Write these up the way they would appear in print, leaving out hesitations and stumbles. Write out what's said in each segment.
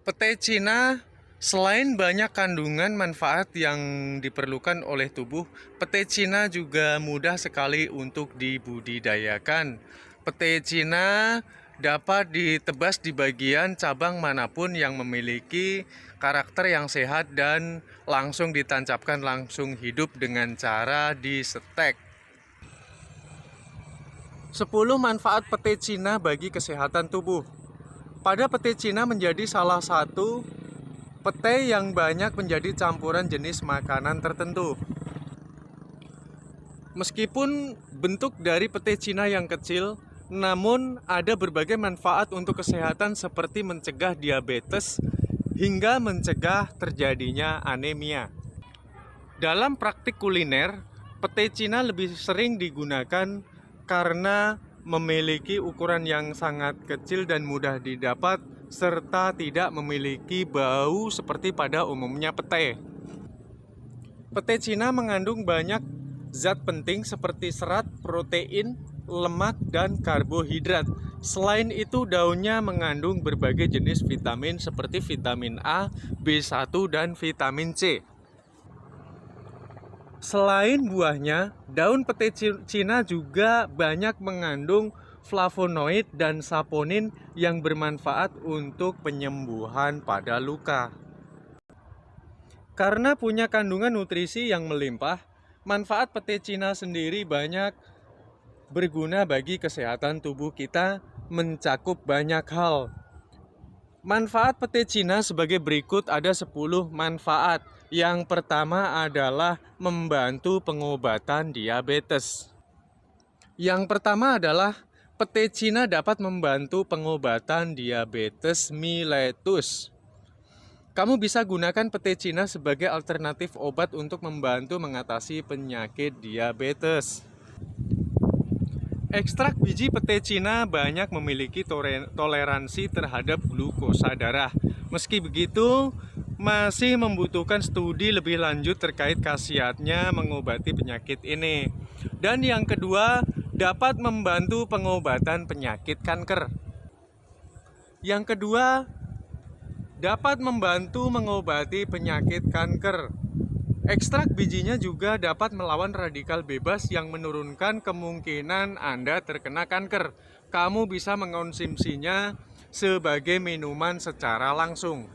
Petai Cina selain banyak kandungan manfaat yang diperlukan oleh tubuh, petai Cina juga mudah sekali untuk dibudidayakan. Petai Cina dapat ditebas di bagian cabang manapun yang memiliki karakter yang sehat dan langsung ditancapkan langsung hidup dengan cara disetek. 10 manfaat petai Cina bagi kesehatan tubuh. Pada petai Cina menjadi salah satu petai yang banyak menjadi campuran jenis makanan tertentu. Meskipun bentuk dari petai Cina yang kecil, namun ada berbagai manfaat untuk kesehatan seperti mencegah diabetes hingga mencegah terjadinya anemia. Dalam praktik kuliner, petai Cina lebih sering digunakan karena memiliki ukuran yang sangat kecil dan mudah didapat serta tidak memiliki bau seperti pada umumnya petai. Petai Cina mengandung banyak zat penting seperti serat, protein, lemak, dan karbohidrat. Selain itu, daunnya mengandung berbagai jenis vitamin seperti vitamin A, B1, dan vitamin C. Selain buahnya, daun petai Cina juga banyak mengandung flavonoid dan saponin yang bermanfaat untuk penyembuhan pada luka. Karena punya kandungan nutrisi yang melimpah, manfaat petai Cina sendiri banyak berguna bagi kesehatan tubuh kita, mencakup banyak hal. Manfaat petai Cina sebagai berikut, ada 10 manfaat. Yang pertama adalah membantu pengobatan diabetes. Yang pertama adalah petai Cina dapat membantu pengobatan diabetes mellitus. Kamu bisa gunakan petai Cina sebagai alternatif obat untuk membantu mengatasi penyakit diabetes. Ekstrak biji petai Cina banyak memiliki toleransi terhadap glukosa darah. Meski begitu, masih membutuhkan studi lebih lanjut terkait khasiatnya mengobati penyakit ini. Dan yang kedua, dapat membantu pengobatan penyakit kanker. Yang kedua, dapat membantu mengobati penyakit kanker. Ekstrak bijinya juga dapat melawan radikal bebas yang menurunkan kemungkinan Anda terkena kanker. Kamu bisa mengonsumsinya sebagai minuman secara langsung.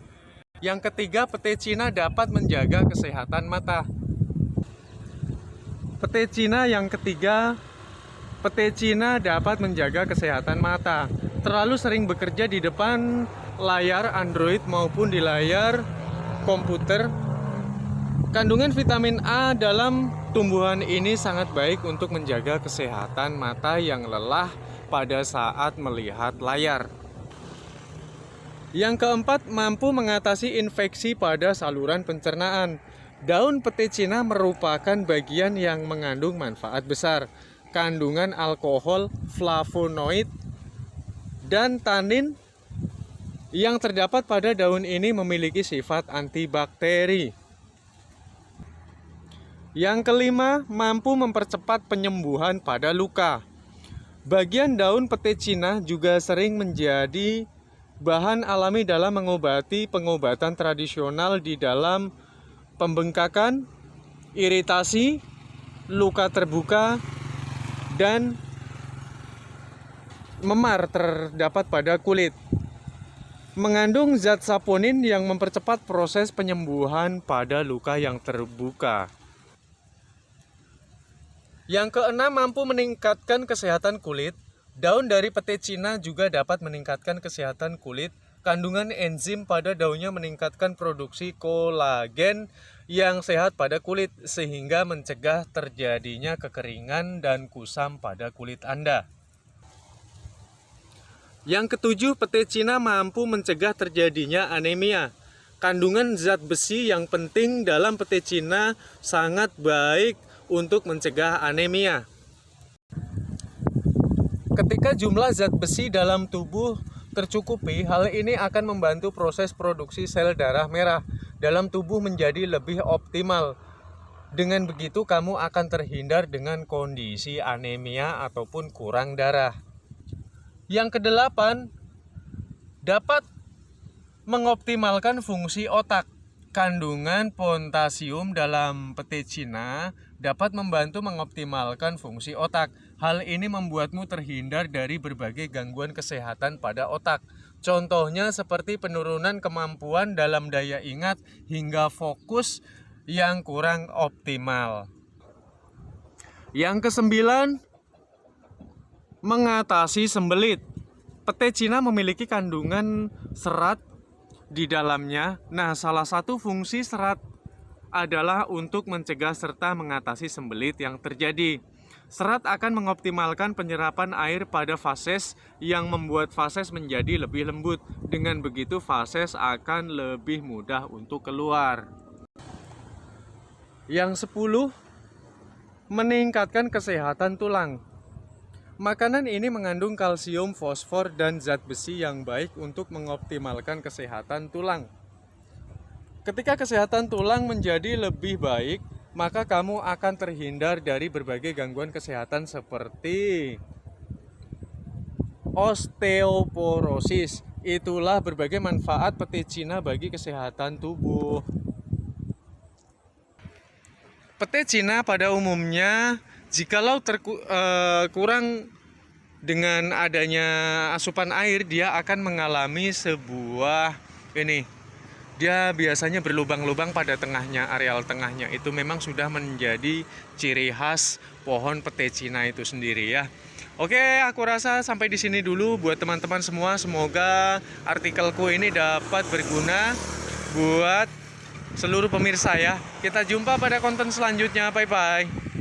Yang ketiga, petai Cina dapat menjaga kesehatan mata. Petai Cina yang ketiga, petai Cina dapat menjaga kesehatan mata. Terlalu sering bekerja di depan layar Android maupun di layar komputer, kandungan vitamin A dalam tumbuhan ini sangat baik untuk menjaga kesehatan mata yang lelah pada saat melihat layar. Yang keempat, mampu mengatasi infeksi pada saluran pencernaan. Daun petai Cina merupakan bagian yang mengandung manfaat besar. Kandungan alkohol, flavonoid, dan tanin yang terdapat pada daun ini memiliki sifat antibakteri. Yang kelima, mampu mempercepat penyembuhan pada luka. Bagian daun petai Cina juga sering menjadi bahan alami dalam mengobati pengobatan tradisional di dalam pembengkakan, iritasi, luka terbuka, dan memar terdapat pada kulit. Mengandung zat saponin yang mempercepat proses penyembuhan pada luka yang terbuka. Yang keenam, mampu meningkatkan kesehatan kulit. Daun dari petai Cina juga dapat meningkatkan kesehatan kulit. Kandungan enzim pada daunnya meningkatkan produksi kolagen yang sehat pada kulit, sehingga mencegah terjadinya kekeringan dan kusam pada kulit Anda. Yang ketujuh, petai Cina mampu mencegah terjadinya anemia. Kandungan zat besi yang penting dalam petai Cina sangat baik untuk mencegah anemia. Ketika jumlah zat besi dalam tubuh tercukupi, hal ini akan membantu proses produksi sel darah merah dalam tubuh menjadi lebih optimal. Dengan begitu, kamu akan terhindar dengan kondisi anemia ataupun kurang darah. Yang kedelapan, dapat mengoptimalkan fungsi otak. Kandungan potasium dalam pete Cina dapat membantu mengoptimalkan fungsi otak. Hal ini membuatmu terhindar dari berbagai gangguan kesehatan pada otak. Contohnya seperti penurunan kemampuan dalam daya ingat hingga fokus yang kurang optimal. Yang kesembilan, mengatasi sembelit. Pete Cina memiliki kandungan serat di dalamnya. Nah, salah satu fungsi serat adalah untuk mencegah serta mengatasi sembelit yang terjadi. Serat akan mengoptimalkan penyerapan air pada fases yang membuat fases menjadi lebih lembut. Dengan begitu fases akan lebih mudah untuk keluar. Yang 10, meningkatkan kesehatan tulang. Makanan ini mengandung kalsium, fosfor, dan zat besi yang baik untuk mengoptimalkan kesehatan tulang. Ketika kesehatan tulang menjadi lebih baik, maka kamu akan terhindar dari berbagai gangguan kesehatan seperti osteoporosis. Itulah berbagai manfaat pete Cina bagi kesehatan tubuh. Pete Cina pada umumnya, jikalau kurang dengan adanya asupan air, dia akan mengalami sebuah dia biasanya berlubang-lubang pada tengahnya, areal tengahnya. Itu memang sudah menjadi ciri khas pohon pete Cina itu sendiri ya. Oke, aku rasa sampai di sini dulu buat teman-teman semua. Semoga artikelku ini dapat berguna buat seluruh pemirsa ya. Kita jumpa pada konten selanjutnya. Bye-bye.